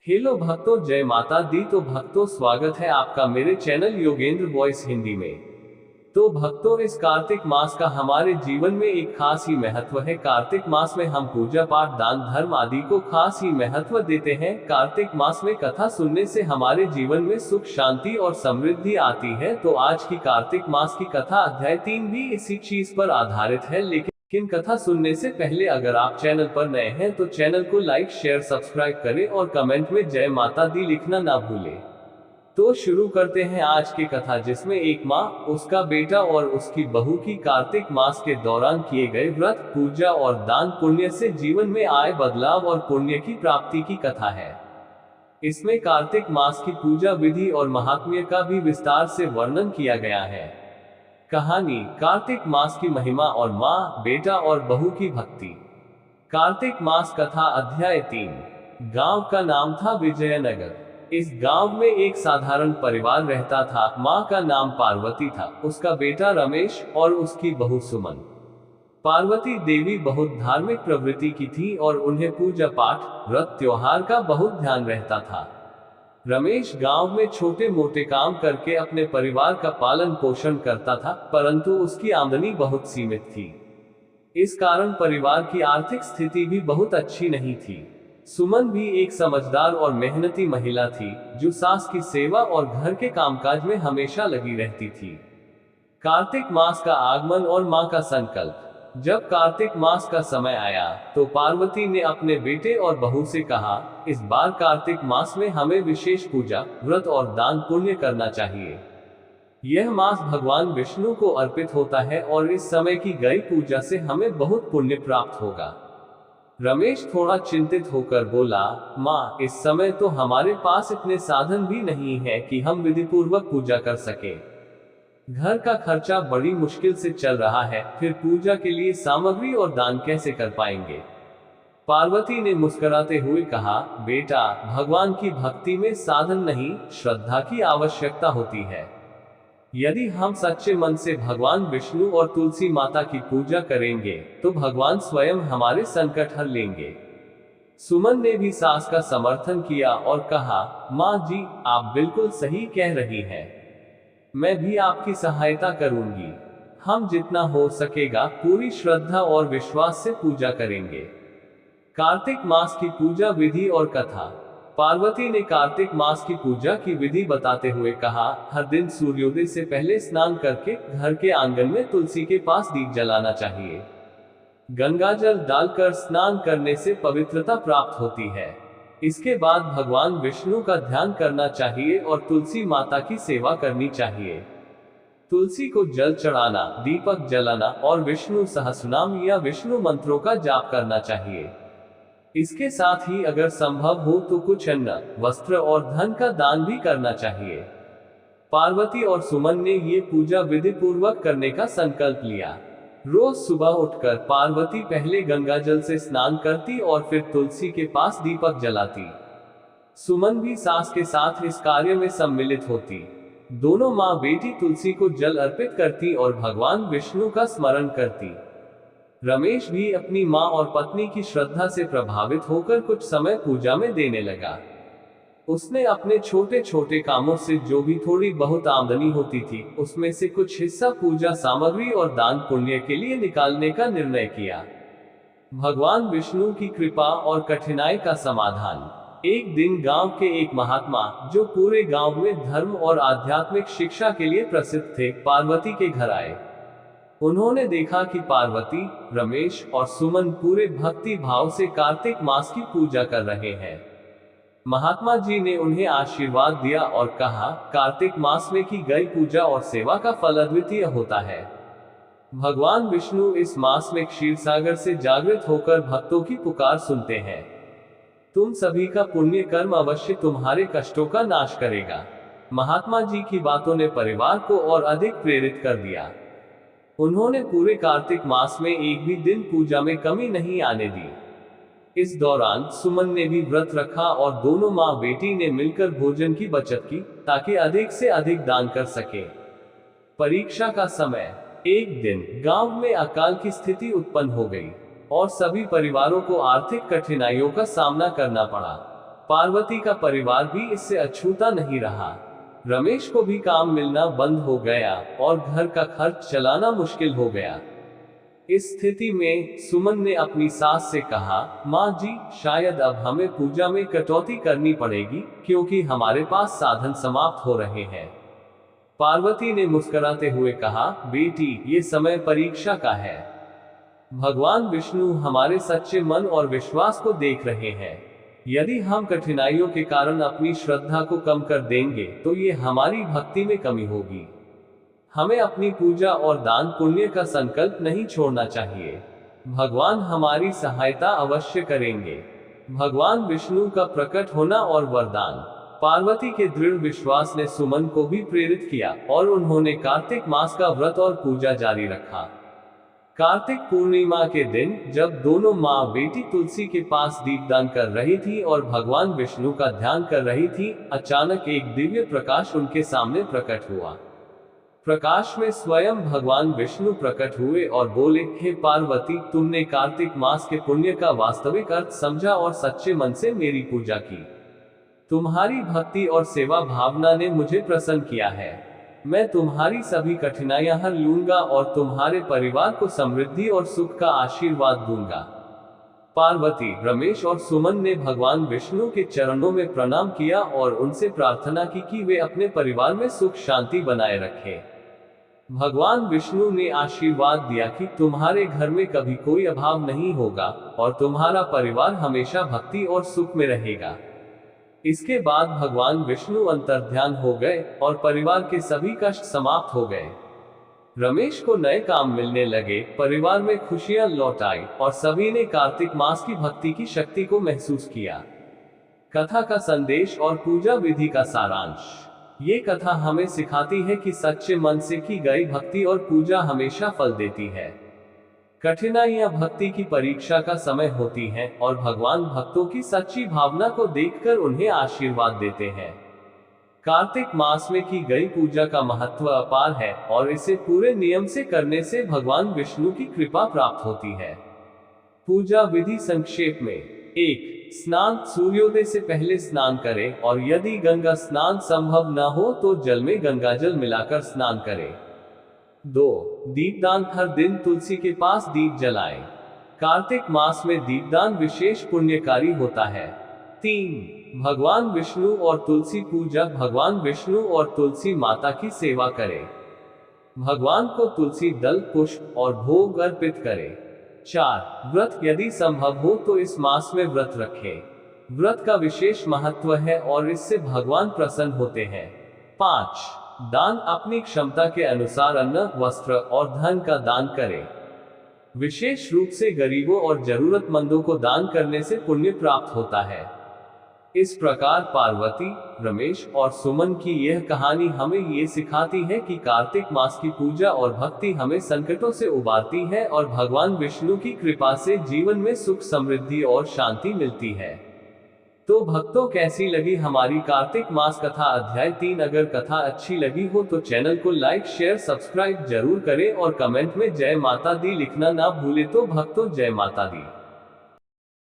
Hello भक्तों, जय माता दी। तो भक्तों, स्वागत है आपका मेरे चैनल योगेंद्र वॉइस हिंदी में। तो भक्तों, इस कार्तिक मास का हमारे जीवन में एक खास ही महत्व है। कार्तिक मास में हम पूजा पाठ, दान धर्म आदि को खास ही महत्व देते हैं। कार्तिक मास में कथा सुनने से हमारे जीवन में सुख, शांति और समृद्धि आती है। तो आज की कार्तिक मास की कथा अध्याय 3 भी इसी चीज पर आधारित है। लेकिन कथा सुनने से पहले अगर आप चैनल पर नए हैं तो चैनल को लाइक, शेयर, सब्सक्राइब करें और कमेंट में जय माता दी लिखना ना भूलें। तो शुरू करते हैं आज की कथा, जिसमें एक माँ, उसका बेटा और उसकी बहू की कार्तिक मास के दौरान किए गए व्रत, पूजा और दान पुण्य से जीवन में आए बदलाव और पुण्य की प्राप्ति की कथा है। इसमें कार्तिक मास की पूजा विधि और महात्म्य का भी विस्तार से वर्णन किया गया है। कहानी: कार्तिक मास की महिमा और माँ, बेटा और बहू की भक्ति। कार्तिक मास कथा अध्याय 3। गांव का नाम था विजयनगर। इस गांव में एक साधारण परिवार रहता था। माँ का नाम पार्वती था, उसका बेटा रमेश और उसकी बहू सुमन। पार्वती देवी बहुत धार्मिक प्रवृत्ति की थी और उन्हें पूजा पाठ, व्रत, त्योहार का बहुत ध्यान रहता था। रमेश गांव में छोटे मोटे काम करके अपने परिवार का पालन पोषण करता था, परंतु उसकी आमदनी बहुत सीमित थी। इस कारण परिवार की आर्थिक स्थिति भी बहुत अच्छी नहीं थी। सुमन भी एक समझदार और मेहनती महिला थी, जो सास की सेवा और घर के कामकाज में हमेशा लगी रहती थी। कार्तिक मास का आगमन और मां का संकल्प। जब कार्तिक मास का समय आया तो पार्वती ने अपने बेटे और बहू से कहा, इस बार कार्तिक मास में हमें विशेष पूजा, व्रत और दान पुण्य करना चाहिए। यह मास भगवान विष्णु को अर्पित होता है और इस समय की गई पूजा से हमें बहुत पुण्य प्राप्त होगा। रमेश थोड़ा चिंतित होकर बोला, माँ, इस समय तो हमारे पास इतने साधन भी नहीं है कि हम विधि पूर्वक पूजा कर सकें। घर का खर्चा बड़ी मुश्किल से चल रहा है, फिर पूजा के लिए सामग्री और दान कैसे कर पाएंगे। पार्वती ने मुस्कुराते हुए कहा, बेटा, भगवान की भक्ति में साधन नहीं, श्रद्धा की आवश्यकता होती है। यदि हम सच्चे मन से भगवान विष्णु और तुलसी माता की पूजा करेंगे तो भगवान स्वयं हमारे संकट हर लेंगे। सुमन ने भी सास का समर्थन किया और कहा, माँ जी, आप बिल्कुल सही कह रही हैं। मैं भी आपकी सहायता करूंगी। हम जितना हो सकेगा पूरी श्रद्धा और विश्वास से पूजा करेंगे। कार्तिक मास की पूजा विधि और कथा। पार्वती ने कार्तिक मास की पूजा की विधि बताते हुए कहा, हर दिन सूर्योदय से पहले स्नान करके घर के आंगन में तुलसी के पास दीप जलाना चाहिए। गंगाजल डालकर स्नान करने से पवित्रता प्राप्त होती है। इसके बाद भगवान विष्णु का ध्यान करना चाहिए और तुलसी माता की सेवा करनी चाहिए। तुलसी को जल चढ़ाना, दीपक जलाना और विष्णु सहस्रनाम या विष्णु मंत्रों का जाप करना चाहिए। इसके साथ ही अगर संभव हो तो कुछ अन्न, वस्त्र और धन का दान भी करना चाहिए। पार्वती और सुमन ने ये पूजा विधि पूर्वक करने का संकल्प लिया। रोज सुबह उठकर पार्वती पहले गंगाजल से स्नान करती और फिर तुलसी के पास दीपक जलाती। सुमन भी सास के साथ इस कार्य में सम्मिलित होती। दोनों माँ बेटी तुलसी को जल अर्पित करती और भगवान विष्णु का स्मरण करती। रमेश भी अपनी माँ और पत्नी की श्रद्धा से प्रभावित होकर कुछ समय पूजा में देने लगा। उसने अपने छोटे छोटे कामों से जो भी थोड़ी बहुत आमदनी होती थी, उसमें से कुछ हिस्सा पूजा सामग्री और दान पुण्य के लिए निकालने का निर्णय किया। भगवान विष्णु की कृपा और कठिनाई का समाधान। एक दिन गांव के एक महात्मा, जो पूरे गांव में धर्म और आध्यात्मिक शिक्षा के लिए प्रसिद्ध थे, पार्वती के घर आए। उन्होंने देखा कि पार्वती, रमेश और सुमन पूरे भक्ति भाव से कार्तिक मास की पूजा कर रहे हैं। महात्मा जी ने उन्हें आशीर्वाद दिया और कहा, कार्तिक मास में की गई पूजा और सेवा का फल अद्वितीय होता है। भगवान विष्णु इस मास में क्षीर सागर से जागृत होकर भक्तों की पुकार सुनते हैं। तुम सभी का पुण्य कर्म अवश्य तुम्हारे कष्टों का नाश करेगा। महात्मा जी की बातों ने परिवार को और अधिक प्रेरित कर दिया। उन्होंने पूरे कार्तिक मास में एक भी दिन पूजा में कमी नहीं आने दी। इस दौरान सुमन ने भी व्रत रखा और दोनों माँ बेटी ने मिलकर भोजन की बचत की, ताकि अधिक से अधिक दान कर सके। परीक्षा का समय। एक दिन गांव में अकाल की स्थिति उत्पन्न हो गई और सभी परिवारों को आर्थिक कठिनाइयों का सामना करना पड़ा। पार्वती का परिवार भी इससे अछूता नहीं रहा। रमेश को भी काम मिलना बंद हो गया और घर का खर्च चलाना मुश्किल हो गया। इस स्थिति में सुमन ने अपनी सास से कहा, माँ जी, शायद अब हमें पूजा में कटौती करनी पड़ेगी, क्योंकि हमारे पास साधन समाप्त हो रहे हैं। पार्वती ने मुस्कुराते हुए कहा, बेटी, ये समय परीक्षा का है। भगवान विष्णु हमारे सच्चे मन और विश्वास को देख रहे हैं। यदि हम कठिनाइयों के कारण अपनी श्रद्धा को कम कर देंगे तो ये हमारी भक्ति में कमी होगी। हमें अपनी पूजा और दान पुण्य का संकल्प नहीं छोड़ना चाहिए। भगवान हमारी सहायता अवश्य करेंगे। भगवान विष्णु का प्रकट होना और वरदान। पार्वती के दृढ़ विश्वास ने सुमन को भी प्रेरित किया और उन्होंने कार्तिक मास का व्रत और पूजा जारी रखा। कार्तिक पूर्णिमा के दिन जब दोनों माँ बेटी तुलसी के पास दीपदान कर रही थी और भगवान विष्णु का ध्यान कर रही थी, अचानक एक दिव्य प्रकाश उनके सामने प्रकट हुआ। प्रकाश में स्वयं भगवान विष्णु प्रकट हुए और बोले, हे पार्वती, तुमने कार्तिक मास के पुण्य का वास्तविक अर्थ समझा और सच्चे मन से मेरी पूजा की। तुम्हारी भक्ति और सेवा भावना ने मुझे प्रसन्न किया है। मैं तुम्हारी सभी कठिनाइयां हर लूंगा और तुम्हारे परिवार को समृद्धि और सुख का आशीर्वाद दूंगा। पार्वती, रमेश और सुमन ने भगवान विष्णु के चरणों में प्रणाम किया और उनसे प्रार्थना की कि वे अपने परिवार में सुख शांति बनाए रखें। भगवान विष्णु ने आशीर्वाद दिया कि तुम्हारे घर में कभी कोई अभाव नहीं होगा और तुम्हारा परिवार हमेशा भक्ति और सुख में रहेगा। इसके बाद भगवान विष्णु अंतर्ध्यान हो गए और परिवार के सभी कष्ट समाप्त हो गए। रमेश को नए काम मिलने लगे, परिवार में खुशियां लौट आई और सभी ने कार्तिक मास की भक्ति की शक्ति को महसूस किया। कथा का संदेश और पूजा विधि का सारांश। ये कथा हमें सिखाती है कि सच्चे मन से की गई भक्ति और पूजा हमेशा फल देती है। कठिनाइयां भक्ति की परीक्षा का समय होती हैं और भगवान भक्तों की सच्ची भावना को देखकर उन्हें आशीर्वाद देते हैं। कार्तिक मास में की गई पूजा का महत्व अपार है और इसे पूरे नियम से करने से भगवान विष्णु की कृपा प्राप्त होती है। पूजा विधि संक्षेप में। 1. स्नान। सूर्योदय से पहले स्नान करें और यदि गंगा स्नान संभव न हो तो जल में गंगाजल मिलाकर स्नान करें। 2. दीपदान। हर दिन तुलसी के पास दीप जलाएं। कार्तिक मास में दीपदान विशेष पुण्यकारी होता है। 3. भगवान विष्णु और तुलसी पूजा। भगवान विष्णु और तुलसी माता की सेवा करें। भगवान को तुलसी दल, पुष्प और भोग अर्पित करें। 4. व्रत। यदि संभव हो तो इस मास में व्रत रखें। व्रत का विशेष महत्व है और इससे भगवान प्रसन्न होते हैं। 5. दान। अपनी क्षमता के अनुसार अन्न, वस्त्र और धन का दान करें। विशेष रूप से गरीबों और जरूरतमंदों को दान करने से पुण्य प्राप्त होता है। इस प्रकार पार्वती, रमेश और सुमन की यह कहानी हमें ये सिखाती है कि कार्तिक मास की पूजा और भक्ति हमें संकटों से उबारती है और भगवान विष्णु की कृपा से जीवन में सुख, समृद्धि और शांति मिलती है। तो भक्तों, कैसी लगी हमारी कार्तिक मास कथा अध्याय 3? अगर कथा अच्छी लगी हो तो चैनल को लाइक, शेयर, सब्सक्राइब जरूर करें और कमेंट में जय माता दी लिखना ना भूले। तो भक्तों, जय माता दी।